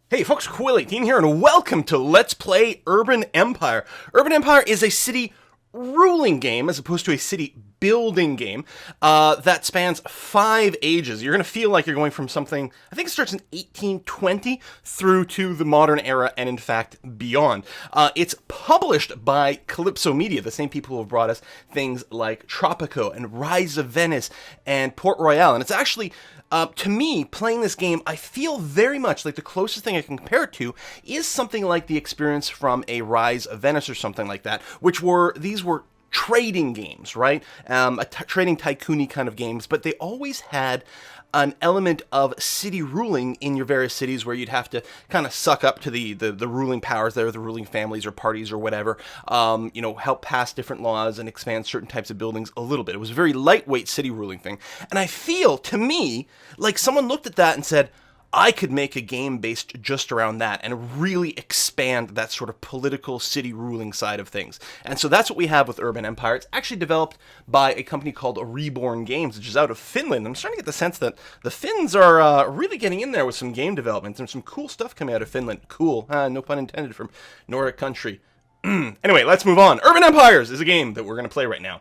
Hey folks, Quill18 here, and welcome to Let's Play Urban Empire. Urban Empire is a city ruling game as opposed to a city building game that spans 5 ages. You're going to feel like you're going from something, I think it starts in 1820 through to the modern era and in fact beyond. It's published by Calypso Media, the same people who have brought us things like Tropico and Rise of Venice and Port Royale, and it's actually to me, playing this game, I feel very much like the closest thing I can compare it to is something like the experience from a Rise of Venice or something like that, these were trading games, right? Trading tycoon-y kind of games, but they always had an element of city ruling in your various cities where you'd have to kind of suck up to the ruling powers there, the ruling families or parties or whatever, help pass different laws and expand certain types of buildings a little bit. It was a very lightweight city ruling thing. And I feel, to me, like someone looked at that and said, I could make a game based just around that and really expand that sort of political city ruling side of things. And so that's what we have with Urban Empire. It's actually developed by a company called Reborn Games, which is out of Finland. I'm starting to get the sense that the Finns are really getting in there with some game development. There's some cool stuff coming out of Finland. Cool, no pun intended, from Nordic country. Anyway, let's move on. Urban Empires is a game that we're going to play right now.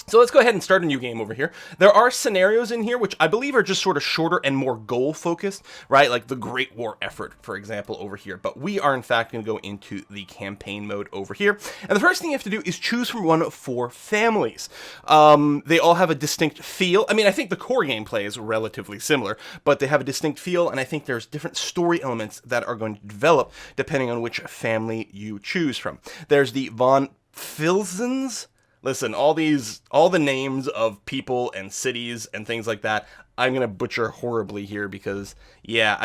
So let's go ahead and start a new game over here. There are scenarios in here which I believe are just sort of shorter and more goal-focused, right? Like the Great War effort, for example, over here. But we are, in fact, going to go into the campaign mode over here. And the first thing you have to do is choose from one of 4 families. They all have a distinct feel. I mean, I think the core gameplay is relatively similar, but they have a distinct feel, and I think there's different story elements that are going to develop depending on which family you choose from. There's the von Filzens. Listen, all the names of people and cities and things like that, I'm going to butcher horribly here because, yeah,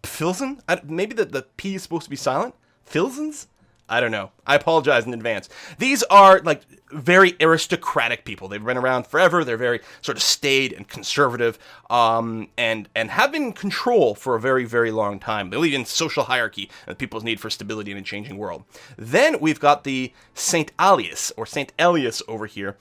Filzen? Maybe the P is supposed to be silent? Filzens? I don't know. I apologize in advance. These are, like, very aristocratic people. They've been around forever. They're very sort of staid and conservative, and have been in control for a very, very long time. They believe in social hierarchy and people's need for stability in a changing world. Then we've got the St. Alias, or St. Elias over here.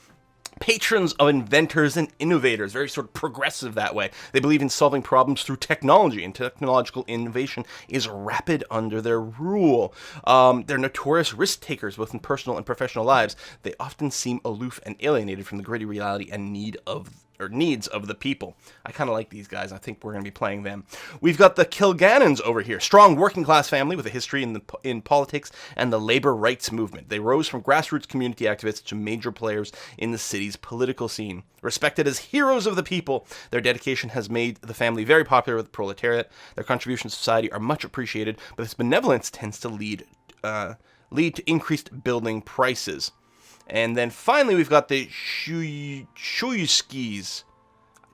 Patrons of inventors and innovators, very sort of progressive that way. They believe in solving problems through technology, and technological innovation is rapid under their rule. They're notorious risk takers, both in personal and professional lives. They often seem aloof and alienated from the gritty reality and needs of the people. I kind of like these guys. I think we're going to be playing them. We've got the Kilgannons over here. Strong working class family with a history in politics and the labor rights movement. They rose from grassroots community activists to major players in the city's political scene. Respected as heroes of the people, their dedication has made the family very popular with the proletariat. Their contributions to society are much appreciated, but this benevolence tends to lead to increased building prices. And then finally, we've got the Shuyskis.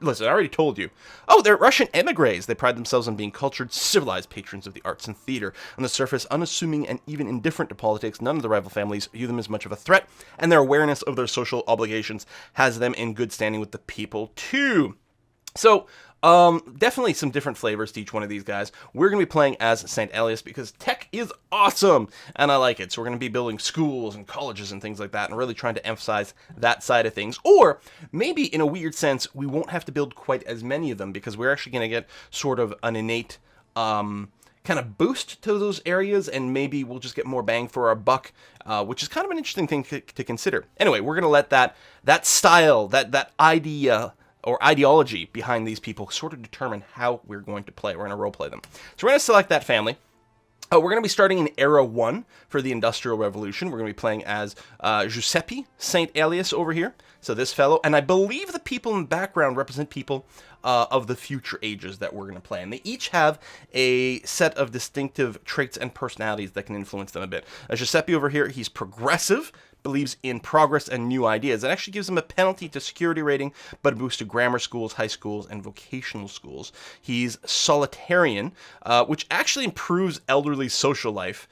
Listen, I already told you. Oh, they're Russian emigres. They pride themselves on being cultured, civilized patrons of the arts and theater. On the surface, unassuming and even indifferent to politics, none of the rival families view them as much of a threat, and their awareness of their social obligations has them in good standing with the people, too. So, definitely some different flavors to each one of these guys. We're going to be playing as St. Elias because tech is awesome, and I like it. So we're going to be building schools and colleges and things like that, and really trying to emphasize that side of things. Or, maybe in a weird sense, we won't have to build quite as many of them because we're actually going to get sort of an innate kind of boost to those areas, and maybe we'll just get more bang for our buck, which is kind of an interesting thing to consider. Anyway, we're going to let that style, that idea or ideology behind these people sort of determine how we're going to play. We're going to roleplay them. So we're going to select that family. We're going to be starting in Era 1 for the Industrial Revolution. We're going to be playing as Giuseppe St. Elias over here. So this fellow. And I believe the people in the background represent people of the future ages that we're going to play. And they each have a set of distinctive traits and personalities that can influence them a bit. Giuseppe over here, he's progressive, believes in progress and new ideas. It actually gives him a penalty to security rating, but a boost to grammar schools, high schools, and vocational schools. He's solitarian, which actually improves elderly social life.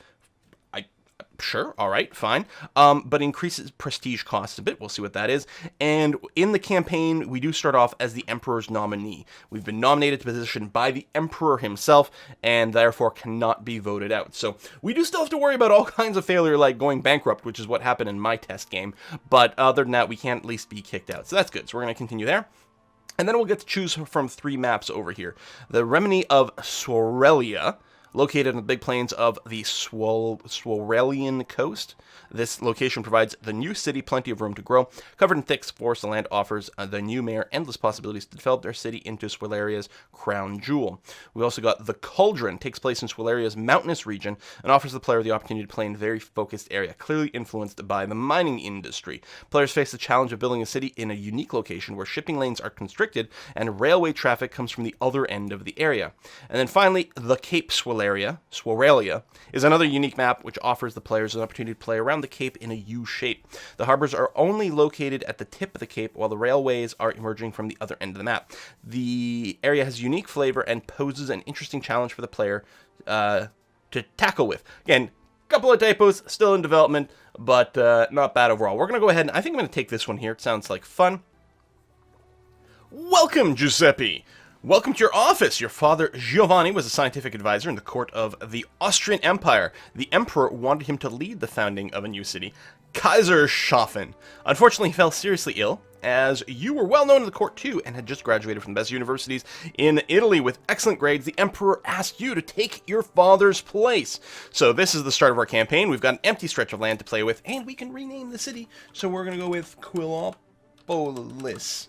Sure, all right, fine. But increases prestige costs a bit. We'll see what that is. And in the campaign, we do start off as the Emperor's nominee. We've been nominated to position by the Emperor himself, and therefore cannot be voted out. So we do still have to worry about all kinds of failure, like going bankrupt, which is what happened in my test game. But other than that, we can't at least be kicked out. So that's good. So we're going to continue there. And then we'll get to choose from 3 maps over here. The Remini of Sorelia, Located on the big plains of the Swiralian coast, this location provides the new city plenty of room to grow. Covered in thick forest, the land offers the new mayor endless possibilities to develop their city into Swirlaria's crown jewel. We also got the Cauldron, takes place in Swirlaria's mountainous region, and offers the player the opportunity to play in a very focused area, clearly influenced by the mining industry. Players face the challenge of building a city in a unique location where shipping lanes are constricted and railway traffic comes from the other end of the area. And then finally, the Cape Swiralia, is another unique map which offers the players an opportunity to play around the cape in a U shape. The harbors are only located at the tip of the cape, while the railways are emerging from the other end of the map. The area has unique flavor and poses an interesting challenge for the player to tackle with. Again, couple of typos, still in development, but not bad overall. We're going to go ahead and I think I'm going to take this one here. It sounds like fun. Welcome, Giuseppe. Welcome to your office. Your father, Giovanni, was a scientific advisor in the court of the Austrian Empire. The emperor wanted him to lead the founding of a new city, Kaiserschaffen. Unfortunately, he fell seriously ill, as you were well known in the court too, and had just graduated from the best universities in Italy with excellent grades. The emperor asked you to take your father's place. So this is the start of our campaign. We've got an empty stretch of land to play with, and we can rename the city. So we're going to go with Quilopolis,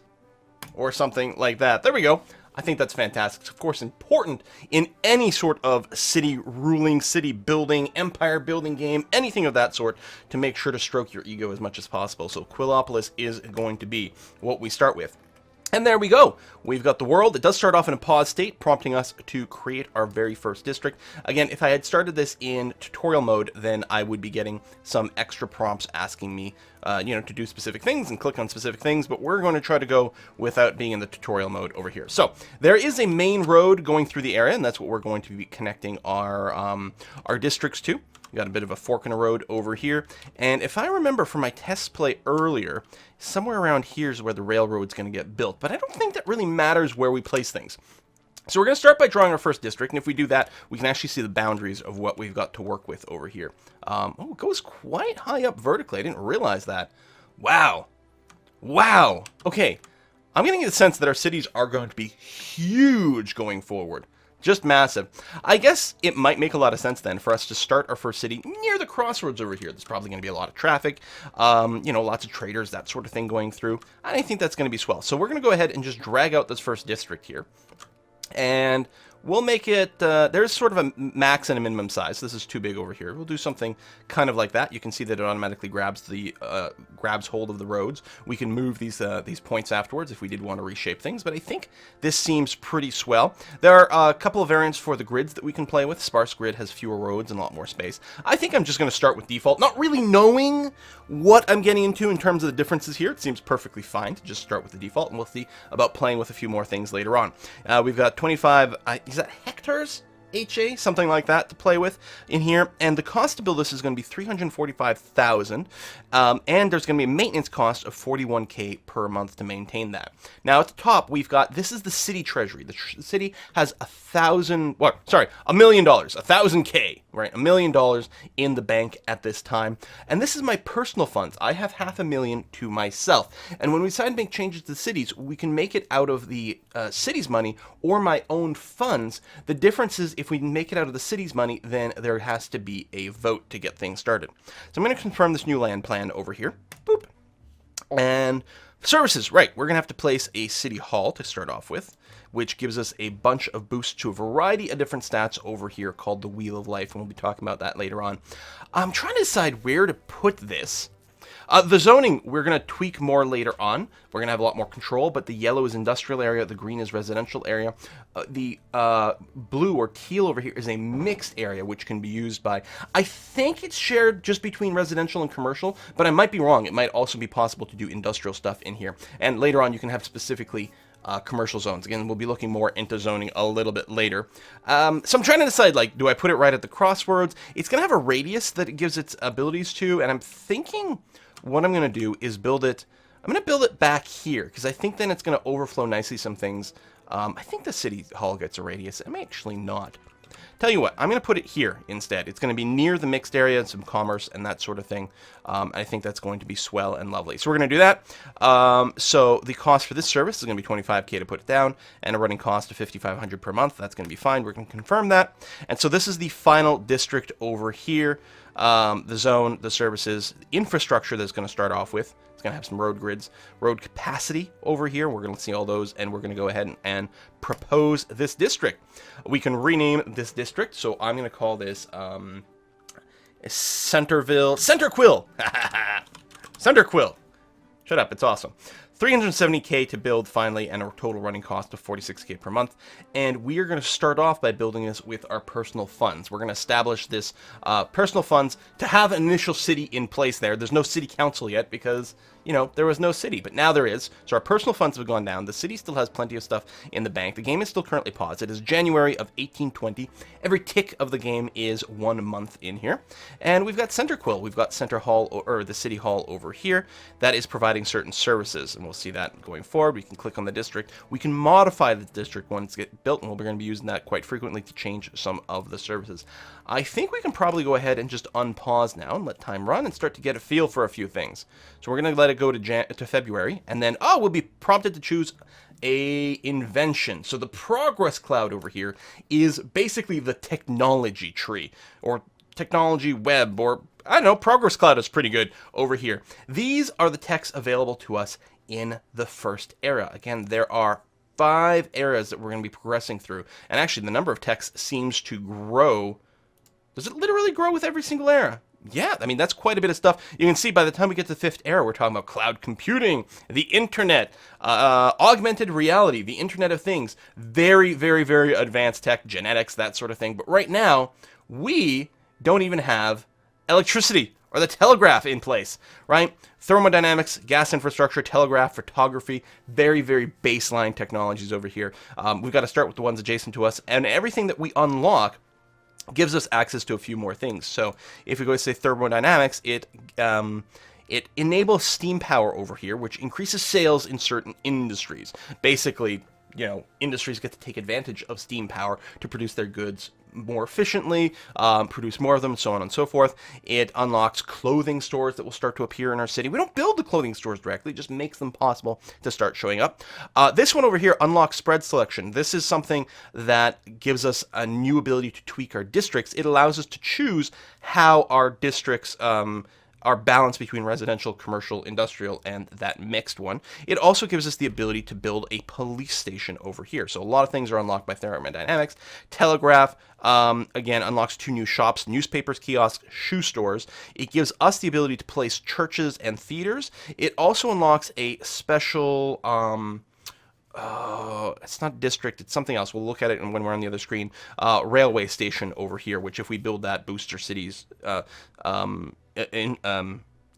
or something like that. There we go. I think that's fantastic. It's, of course, important in any sort of city ruling, city building, empire building game, anything of that sort, to make sure to stroke your ego as much as possible. So Quilopolis is going to be what we start with. And there we go. We've got the world. It does start off in a pause state, prompting us to create our very first district. Again, if I had started this in tutorial mode, then I would be getting some extra prompts asking me, to do specific things and click on specific things, but we're going to try to go without being in the tutorial mode over here. So there is a main road going through the area, and that's what we're going to be connecting our districts to. We got a bit of a fork in a road over here, and if I remember from my test play earlier, somewhere around here is where the railroad's going to get built, but I don't think that really matters where we place things. So we're going to start by drawing our first district, and if we do that, we can actually see the boundaries of what we've got to work with over here. It goes quite high up vertically. I didn't realize that. Wow. Wow. Okay, I'm getting the sense that our cities are going to be huge going forward. Just massive. I guess it might make a lot of sense then for us to start our first city near the crossroads over here. There's probably going to be a lot of traffic, lots of traders, that sort of thing going through. I think that's going to be swell. So we're going to go ahead and just drag out this first district here. And we'll make it, there's sort of a max and a minimum size. This is too big over here. We'll do something kind of like that. You can see that it automatically grabs hold of the roads. We can move these points afterwards if we did want to reshape things, but I think this seems pretty swell. There are a couple of variants for the grids that we can play with. Sparse Grid has fewer roads and a lot more space. I think I'm just going to start with default, not really knowing what I'm getting into in terms of the differences here. It seems perfectly fine to just start with the default, and we'll see about playing with a few more things later on. We've got 25, is that hectares? HA, something like that, to play with in here, and the cost to build this is going to be $345,000, and there's going to be a maintenance cost of $41K per month to maintain that. Now at the top we've got, this is the city treasury. The city has $1 million, 1,000K, right, $1 million in the bank at this time, and this is my personal funds. I have $500,000 to myself, and when we decide to make changes to the cities, we can make it out of the city's money or my own funds. The difference is, if we make it out of the city's money, then there has to be a vote to get things started. So I'm going to confirm this new land plan over here. Boop. And services, right, we're going to have to place a city hall to start off with, which gives us a bunch of boosts to a variety of different stats over here called the Wheel of Life, and we'll be talking about that later on. I'm trying to decide where to put this. The zoning, we're going to tweak more later on. We're going to have a lot more control, but the yellow is industrial area, the green is residential area. The blue or teal over here is a mixed area, which can be used by, I think it's shared just between residential and commercial, but I might be wrong. It might also be possible to do industrial stuff in here. And later on, you can have specifically commercial zones. Again, we'll be looking more into zoning a little bit later. So I'm trying to decide, like, do I put it right at the crossroads? It's going to have a radius that it gives its abilities to, and I'm thinking what I'm going to do is build it, I'm going to build it back here, because I think then it's going to overflow nicely some things. I think the city hall gets a radius. It may actually not. Tell you what, I'm going to put it here instead. It's going to be near the mixed area and some commerce and that sort of thing. I think that's going to be swell and lovely. So we're going to do that. So the cost for this service is going to be $25K to put it down, and a running cost of $5,500 per month. That's going to be fine. We're going to confirm that. And so this is the final district over here. The zone, the services, the infrastructure that's going to start off with. It's going to have some road grids, road capacity over here. We're going to see all those, and we're going to go ahead and propose this district. We can rename this district, so I'm going to call this Centerville, Centerquill. Centerquill. Shut up, it's awesome. $370K to build finally, and a total running cost of $46K per month. And we are going to start off by building this with our personal funds. We're going to establish this personal funds to have an initial city in place there. There's no city council yet because, you know, there was no city, but now there is. So our personal funds have gone down. The city still has plenty of stuff in the bank. The game is still currently paused. It is January of 1820. Every tick of the game is 1 month in here. And we've got Centerquill. We've got Center Hall, or the City Hall over here, that is providing certain services. And we'll see that going forward. We can click on the district. We can modify the district once it's built, and we're going to be using that quite frequently to change some of the services. I think we can probably go ahead and just unpause now and let time run and start to get a feel for a few things. So we're going to let it go to February, and then, we'll be prompted to choose a invention. So the progress cloud over here is basically the technology tree, or technology web, or I don't know, progress cloud is pretty good over here. These are the techs available to us in the first era. Again, there are 5 eras that we're going to be progressing through, and actually the number of techs seems to grow. Does it literally grow with every single era? Yeah, I mean, that's quite a bit of stuff. You can see by the time we get to the 5th era, we're talking about cloud computing, the internet, augmented reality, the Internet of Things, very, very, very advanced tech, genetics, that sort of thing. But right now, we don't even have electricity or the telegraph in place, right? Thermodynamics, gas infrastructure, telegraph, photography, very, very baseline technologies over here. We've got to start with the ones adjacent to us, and everything that we unlock gives us access to a few more things. So if we go to, say, thermodynamics, it enables steam power over here, which increases sales in certain industries. Basically, you know, industries get to take advantage of steam power to produce their goods more efficiently, produce more of them, so on and so forth. It unlocks clothing stores that will start to appear in our city. We don't build the clothing stores directly, it just makes them possible to start showing up. This one over here unlocks spread selection. This is something that gives us a new ability to tweak our districts. It allows us to choose how our districts our balance between residential, commercial, industrial, and that mixed one. It also gives us the ability to build a police station over here. So a lot of things are unlocked by thermodynamics. Telegraph, again, unlocks 2 new shops, newspapers, kiosks, shoe stores. It gives us the ability to place churches and theaters. It also unlocks a special... it's not district, it's something else. We'll look at it when we're on the other screen. Railway station over here, which if we build that, boosts our city's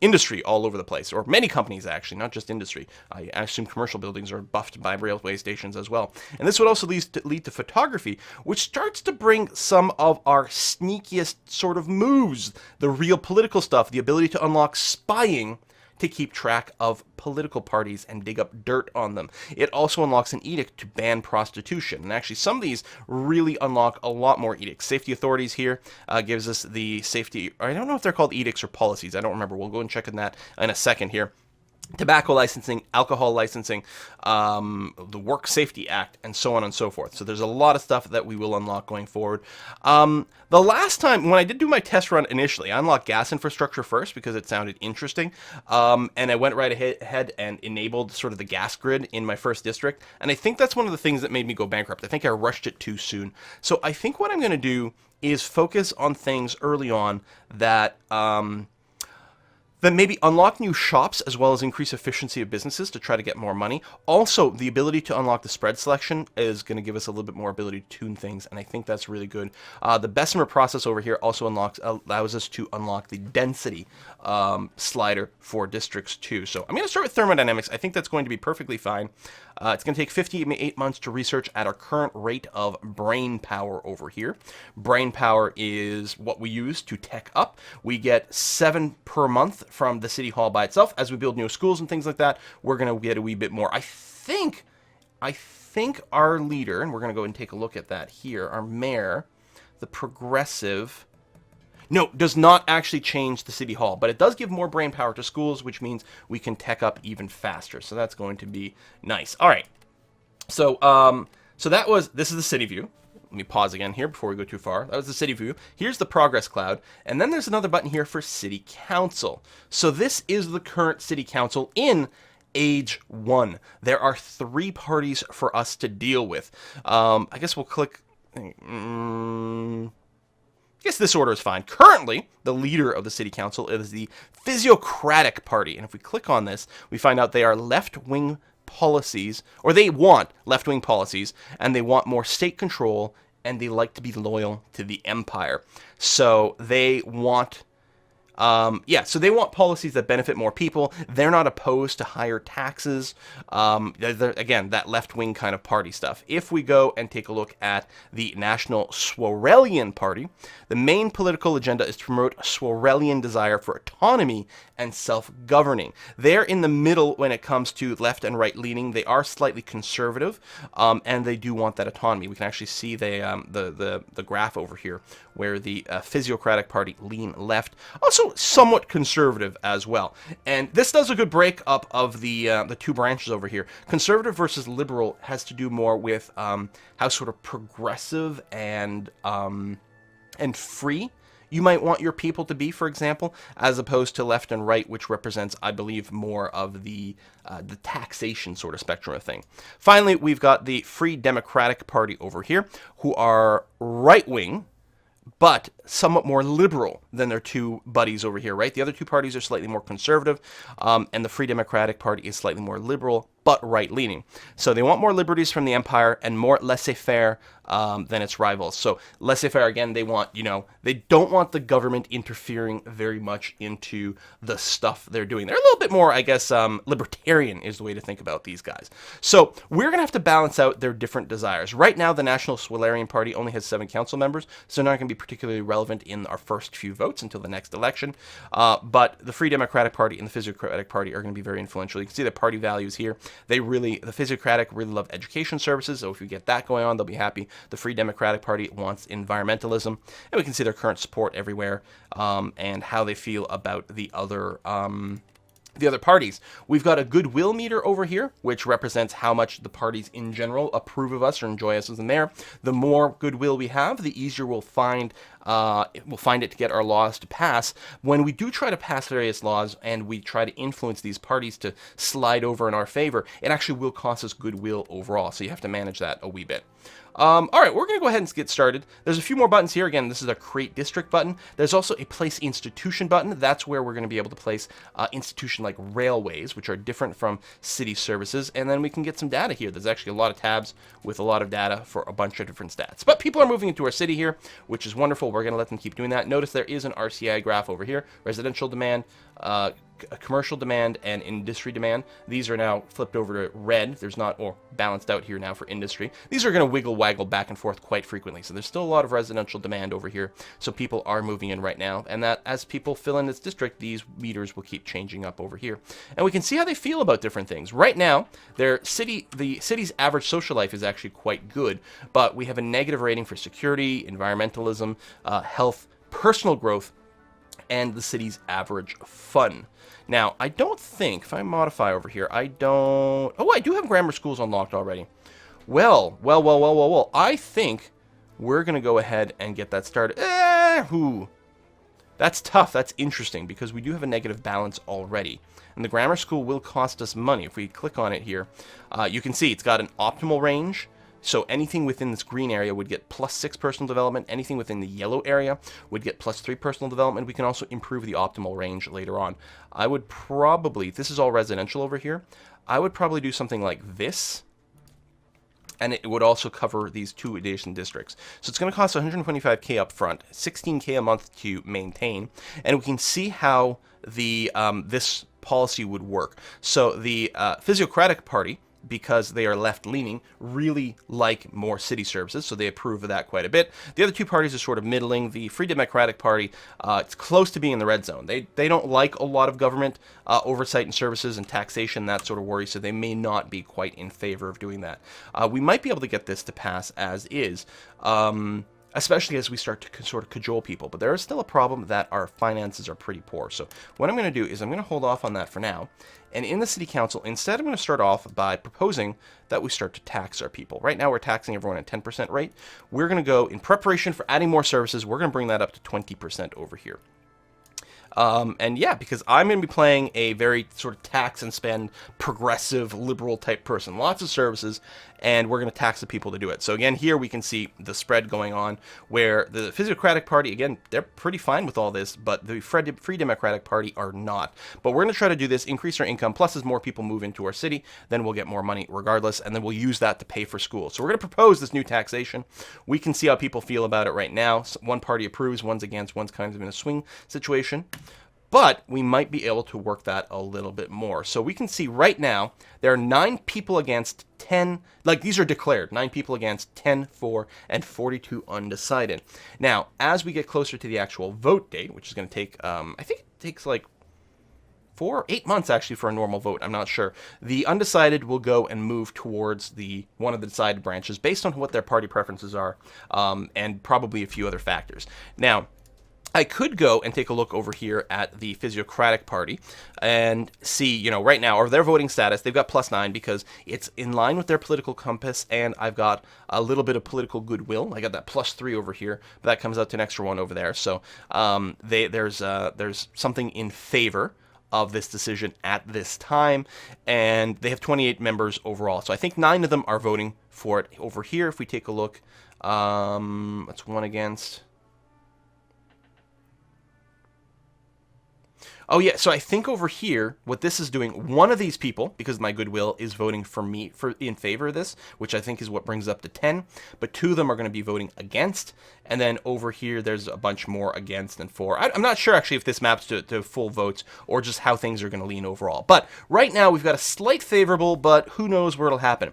industry all over the place, or many companies actually, not just industry. I assume commercial buildings are buffed by railway stations as well. And this would also lead to photography, which starts to bring some of our sneakiest sort of moves, the real political stuff, the ability to unlock spying to keep track of political parties and dig up dirt on them. It also unlocks an edict to ban prostitution. And actually, some of these really unlock a lot more edicts. Safety authorities here gives us the safety... I don't know if they're called edicts or policies. I don't remember. We'll go and check on that in a second here. Tobacco licensing, alcohol licensing, the Work Safety Act, and so on and so forth. So there's a lot of stuff that we will unlock going forward. The last time, when I did do my test run initially, I unlocked gas infrastructure first because it sounded interesting, and I went right ahead and enabled sort of the gas grid in my first district, and I think that's one of the things that made me go bankrupt. I think I rushed it too soon. So I think what I'm going to do is focus on things early on that... Then maybe unlock new shops as well as increase efficiency of businesses to try to get more money. Also, the ability to unlock the spread selection is going to give us a little bit more ability to tune things, and I think that's really good. The Bessemer process over here also allows us to unlock the density slider for districts too. So I'm going to start with thermodynamics. I think that's going to be perfectly fine. It's going to take 58 months to research at our current rate of brain power over here. Brain power is what we use to tech up. We get 7 per month from the city hall by itself. As we build new schools and things like that, we're going to get a wee bit more. I think our leader, and we're going to go and take a look at that here, our mayor, the progressive... No, does not actually change the city hall, but it does give more brain power to schools, which means we can tech up even faster. So that's going to be nice. All right. So this is the city view. Let me pause again here before we go too far. That was the city view. Here's the progress cloud. And then there's another button here for city council. So this is the current city council in Age 1. There are 3 parties for us to deal with. I guess we'll click... I guess this order is fine. Currently, the leader of the city council is the Physiocratic Party. And if we click on this, we find out they are left-wing policies, or they want left-wing policies, and they want more state control, and they like to be loyal to the empire. So they want... so they want policies that benefit more people. They're not opposed to higher taxes. Again, that left-wing kind of party stuff. If we go and take a look at the National Swarelian Party, the main political agenda is to promote a Swarelian desire for autonomy and self-governing. They're in the middle when it comes to left and right-leaning. They are slightly conservative, and they do want that autonomy. We can actually see the graph over here where the Physiocratic Party lean left. Also somewhat conservative as well. And this does a good breakup of the 2 branches over here. Conservative versus liberal has to do more with how sort of progressive and free you might want your people to be, for example, as opposed to left and right, which represents, I believe, more of the taxation sort of spectrum of thing. Finally, we've got the Free Democratic Party over here, who are right-wing, but somewhat more liberal than their 2 buddies over here, right? The other 2 parties are slightly more conservative, and the Free Democratic Party is slightly more liberal, but right-leaning. So they want more liberties from the empire and more laissez-faire than its rivals. So laissez-faire, again, they want, they don't want the government interfering very much into the stuff they're doing. They're a little bit more, I guess, libertarian is the way to think about these guys. So we're going to have to balance out their different desires. Right now, the National Swarelian Party only has 7 council members, so they're not going to be particularly relevant in our first few votes until the next election. But the Free Democratic Party and the Physiocratic Party are going to be very influential. You can see the party values here. The Physiocratic really love education services, so if you get that going on, they'll be happy. The Free Democratic Party wants environmentalism, and we can see their current support everywhere, and how they feel about the other parties. We've got a Goodwill Meter over here, which represents how much the parties in general approve of us or enjoy us as the mayor. The more goodwill we have, the easier we'll find it to get our laws to pass. When we do try to pass various laws and we try to influence these parties to slide over in our favor, it actually will cost us goodwill overall, so you have to manage that a wee bit. All right, we're going to go ahead and get started. There's a few more buttons here. Again, this is a Create District button. There's also a Place Institution button. That's where we're going to be able to place institution like railways, which are different from city services. And then we can get some data here. There's actually a lot of tabs with a lot of data for a bunch of different stats. But people are moving into our city here, which is wonderful. We're going to let them keep doing that. Notice there is an RCI graph over here. Residential demand, commercial demand, and industry demand. These are now flipped over to red. There's not, or balanced out here now for industry. These are going to wiggle waggle back and forth quite frequently. So there's still a lot of residential demand over here. So people are moving in right now. And that as people fill in this district, these meters will keep changing up over here. And we can see how they feel about different things. Right now, the city's average social life is actually quite good, but we have a negative rating for security, environmentalism, health, personal growth, and the city's average fun. Now, I don't think, if I modify over here, I do have grammar schools unlocked already. Well, I think we're going to go ahead and get that started. That's tough. That's interesting, because we do have a negative balance already. And the grammar school will cost us money. If we click on it here, you can see it's got an optimal range. So anything within this green area would get +6 personal development. Anything within the yellow area would get +3 personal development. We can also improve the optimal range later on. I would probably, this is all residential over here, I would probably do something like this. And it would also cover these 2 adjacent districts. So it's going to cost $125K up front, $16K a month to maintain. And we can see how the this policy would work. So the Physiocratic Party, because they are left-leaning, really like more city services, so they approve of that quite a bit. The other 2 parties are sort of middling. The Free Democratic Party, it's close to being in the red zone. They don't like a lot of government oversight and services and taxation, that sort of worry, so they may not be quite in favor of doing that. We might be able to get this to pass as is. especially as we start to sort of cajole people. But there is still a problem that our finances are pretty poor. So what I'm going to do is I'm going to hold off on that for now. And in the city council, instead, I'm going to start off by proposing that we start to tax our people. Right now, we're taxing everyone at 10% rate. We're going to go, in preparation for adding more services, we're going to bring that up to 20% over here. And yeah, because I'm going to be playing a very sort of tax and spend progressive liberal type person. Lots of services, and we're going to tax the people to do it. So again, here we can see the spread going on where the Physiocratic Party, again, they're pretty fine with all this, but the Free Democratic Party are not. But we're going to try to do this, increase our income, plus as more people move into our city, then we'll get more money regardless, and then we'll use that to pay for school. So we're going to propose this new taxation. We can see how people feel about it right now. So one party approves, one's against, one's kind of in a swing situation. But we might be able to work that a little bit more. So we can see right now, there are 9 people against 10, like these are declared, 9 people against, 10 for, and 42 undecided. Now, as we get closer to the actual vote date, which is going to take, I think it takes like 8 months actually for a normal vote, I'm not sure. The undecided will go and move towards one of the decided branches based on what their party preferences are, and probably a few other factors. Now, I could go and take a look over here at the Physiocratic Party and see, right now, or their voting status, they've got +9 because it's in line with their political compass, and I've got a little bit of political goodwill. I got that +3 over here, but that comes out to an extra 1 over there. So there's something in favor of this decision at this time, and they have 28 members overall. So I think 9 of them are voting for it over here. If we take a look, that's 1 against. Oh yeah, so I think over here, what this is doing, one of these people, because my goodwill, is voting for me in favor of this, which I think is what brings up to 10, but 2 of them are going to be voting against, and then over here, there's a bunch more against and for. I'm not sure, actually, if this maps to full votes, or just how things are going to lean overall. But right now, we've got a slight favorable, but who knows where it'll happen.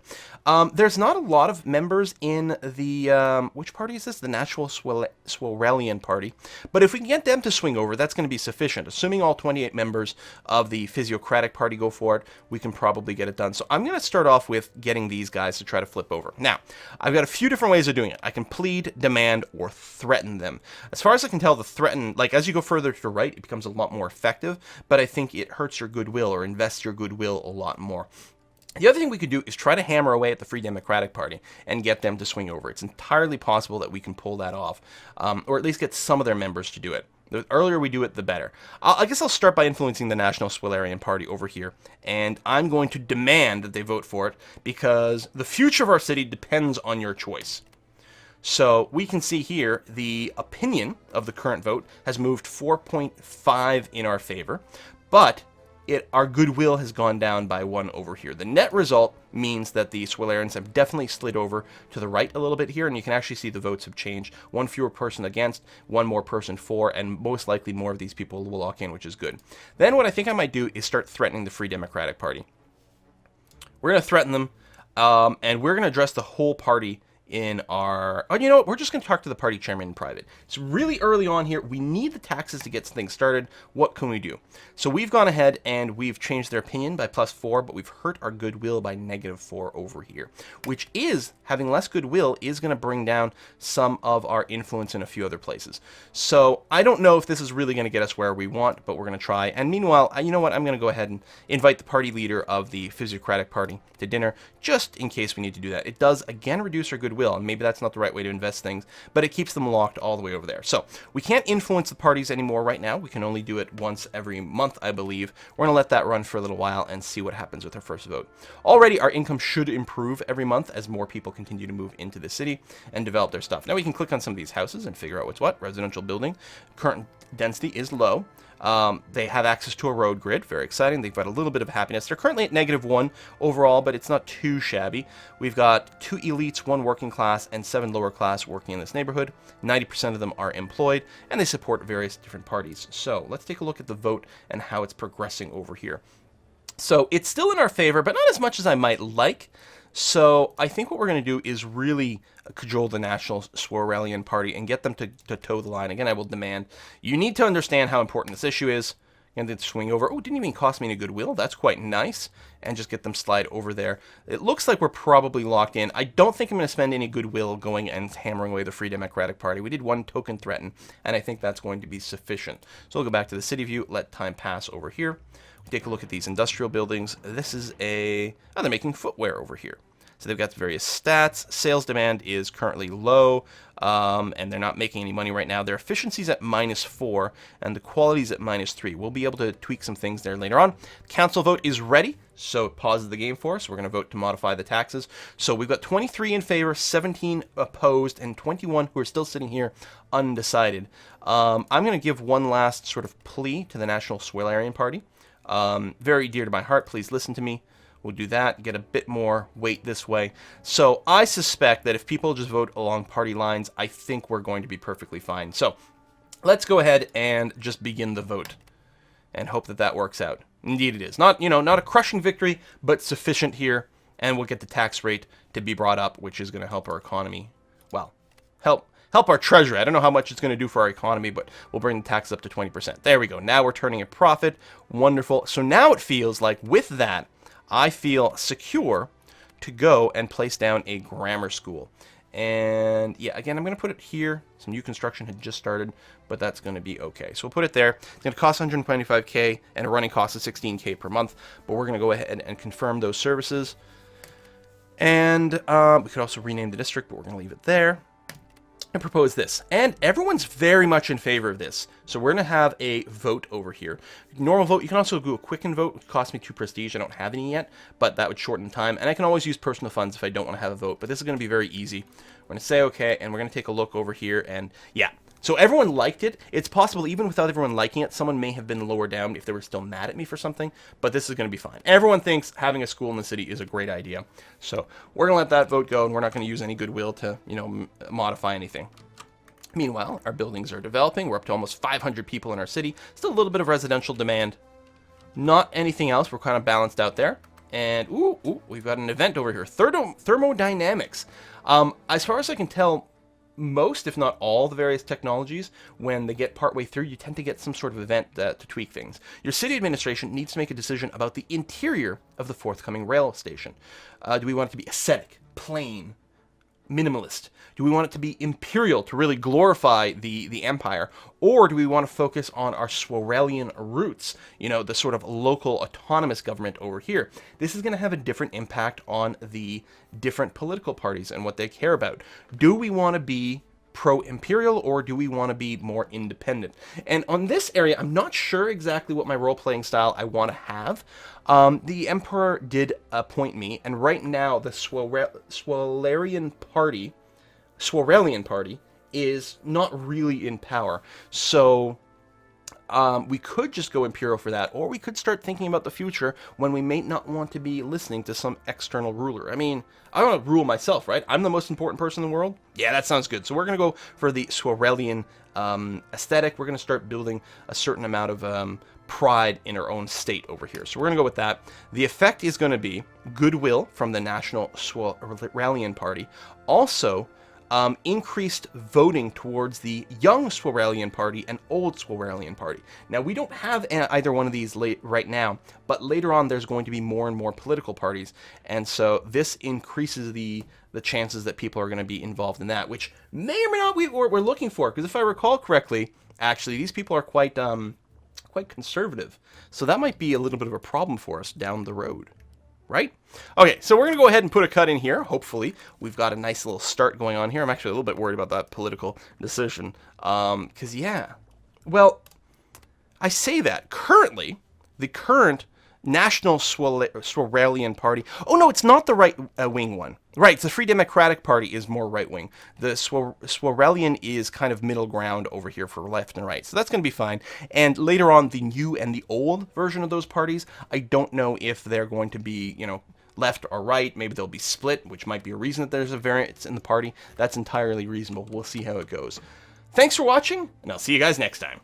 There's not a lot of members in the, which party is this? The National Swirelian Party. But if we can get them to swing over, that's going to be sufficient. Assuming all 28 members of the Physiocratic Party go for it, we can probably get it done. So I'm going to start off with getting these guys to try to flip over. Now, I've got a few different ways of doing it. I can plead, demand, or threaten them. As far as I can tell, the threaten, like as you go further to the right, it becomes a lot more effective, but I think it hurts your goodwill or invests your goodwill a lot more. The other thing we could do is try to hammer away at the Free Democratic Party and get them to swing over. It's entirely possible that we can pull that off, or at least get some of their members to do it. The earlier we do it, the better. I guess I'll start by influencing the National Swirelian Party over here, and I'm going to demand that they vote for it because the future of our city depends on your choice. So we can see here the opinion of the current vote has moved 4.5 in our favor, but our goodwill has gone down by 1 over here. The net result means that the Swirelians have definitely slid over to the right a little bit here, and you can actually see the votes have changed. 1 fewer person against, 1 more person for, and most likely more of these people will lock in, which is good. Then what I think I might do is start threatening the Free Democratic Party. We're going to threaten them, and we're going to address the whole party in our... Oh, you know what? We're just going to talk to the party chairman in private. It's really early on here. We need the taxes to get things started. What can we do? So we've gone ahead and we've changed their opinion by +4, but we've hurt our goodwill by -4 over here, which is, having less goodwill, is going to bring down some of our influence in a few other places. So I don't know if this is really going to get us where we want, but we're going to try. And meanwhile, you know what? I'm going to go ahead and invite the party leader of the Physiocratic Party to dinner, just in case we need to do that. It does, again, reduce our goodwill, and maybe that's not the right way to invest things, but it keeps them locked all the way over there. So we can't influence the parties anymore right now. We can only do it once every month, I believe. We're going to let that run for a little while and see what happens with our first vote. Already, our income should improve every month as more people continue to move into the city and develop their stuff. Now we can click on some of these houses and figure out what's what. Residential building. Current density is low. They have access to a road grid. Very exciting. They've got a little bit of happiness. They're currently at -1 overall, but it's not too shabby. We've got 2 elites, 1 working class, and 7 lower class working in this neighborhood. 90% of them are employed, and they support various different parties. So let's take a look at the vote and how it's progressing over here. So it's still in our favor, but not as much as I might like. So I think what we're going to do is really cajole the National Swirelian Party and get them to toe the line. Again, I will demand, you need to understand how important this issue is. And then swing over. Oh, it didn't even cost me any goodwill. That's quite nice. And just get them slide over there. It looks like we're probably locked in. I don't think I'm going to spend any goodwill going and hammering away the Free Democratic Party. We did one token threaten, and I think that's going to be sufficient. So we'll go back to the city view, let time pass over here. Take a look at these industrial buildings. This is a... Oh, they're making footwear over here. So they've got various stats. Sales demand is currently low, and they're not making any money right now. Their efficiency's at -4, and the quality's at -3. We'll be able to tweak some things there later on. Council vote is ready, so it pauses the game for us. We're going to vote to modify the taxes. So we've got 23 in favor, 17 opposed, and 21 who are still sitting here undecided. I'm going to give one last sort of plea to the National Sparse Party. Very dear to my heart, please listen to me. We'll do that, get a bit more weight this way. So I suspect that if people just vote along party lines, I think we're going to be perfectly fine. So let's go ahead and just begin the vote and hope that that works out. Indeed it is. Not, not a crushing victory, but sufficient here. And we'll get the tax rate to be brought up, which is going to help our economy. Well, help our treasury. I don't know how much it's going to do for our economy, but we'll bring the tax up to 20%. There we go. Now we're turning a profit. Wonderful. So now it feels like with that, I feel secure to go and place down a grammar school. And yeah, again, I'm going to put it here. Some new construction had just started, but that's going to be okay. So we'll put it there. It's going to cost 125K and a running cost of 16K per month, but we're going to go ahead and confirm those services. And we could also rename the district, but we're going to leave it there. And propose this, and everyone's very much in favor of this, so we're going to have a vote over here. Normal vote. You can also do a quicken vote, which costs me 2 prestige. I don't have any yet, but that would shorten time, and I can always use personal funds if I don't want to have a vote, but this is going to be very easy. We're going to say okay, and we're going to take a look over here, and yeah. So everyone liked it. It's possible, even without everyone liking it, someone may have been lower down if they were still mad at me for something, but this is going to be fine. Everyone thinks having a school in the city is a great idea. So we're going to let that vote go, and we're not going to use any goodwill to, modify anything. Meanwhile, our buildings are developing. We're up to almost 500 people in our city. Still a little bit of residential demand. Not anything else. We're kind of balanced out there. And, we've got an event over here. Thermodynamics. As far as I can tell, most, if not all, the various technologies, when they get partway through, you tend to get some sort of event to tweak things. Your city administration needs to make a decision about the interior of the forthcoming rail station. Do we want it to be aesthetic, plain, minimalist? Do we want it to be imperial to really glorify the empire? Or do we want to focus on our Swarelian roots, the sort of local autonomous government over here? This is going to have a different impact on the different political parties and what they care about. Do we want to be pro-imperial, or do we want to be more independent? And on this area, I'm not sure exactly what my role-playing style I want to have. The Emperor did appoint me, and right now the Swarelian Party is not really in power. So we could just go imperial for that, or we could start thinking about the future when we may not want to be listening to some external ruler. I mean, I want to rule myself, right? I'm the most important person in the world. Yeah, that sounds good. So we're going to go for the Swarelian aesthetic. We're going to start building a certain amount of pride in our own state over here. So we're going to go with that. The effect is going to be goodwill from the National Swarelian Party. Also, increased voting towards the young Swarelian Party and old Swarelian Party. Now, we don't have either one of these right now, but later on there's going to be more and more political parties, and so this increases the chances that people are going to be involved in that, which may or may not be what we're looking for, because if I recall correctly, actually, these people are quite conservative, so that might be a little bit of a problem for us down the road. Right? Okay, so we're going to go ahead and put a cut in here. Hopefully, we've got a nice little start going on here. I'm actually a little bit worried about that political decision. Because, yeah. Well, I say that. Currently, the current National Swarelian Party... Oh, no, it's not the right-wing one. Right, the Free Democratic Party is more right-wing. The Swarelian is kind of middle ground over here for left and right. So that's going to be fine. And later on, the new and the old version of those parties, I don't know if they're going to be, left or right. Maybe they'll be split, which might be a reason that there's a variance in the party. That's entirely reasonable. We'll see how it goes. Thanks for watching, and I'll see you guys next time.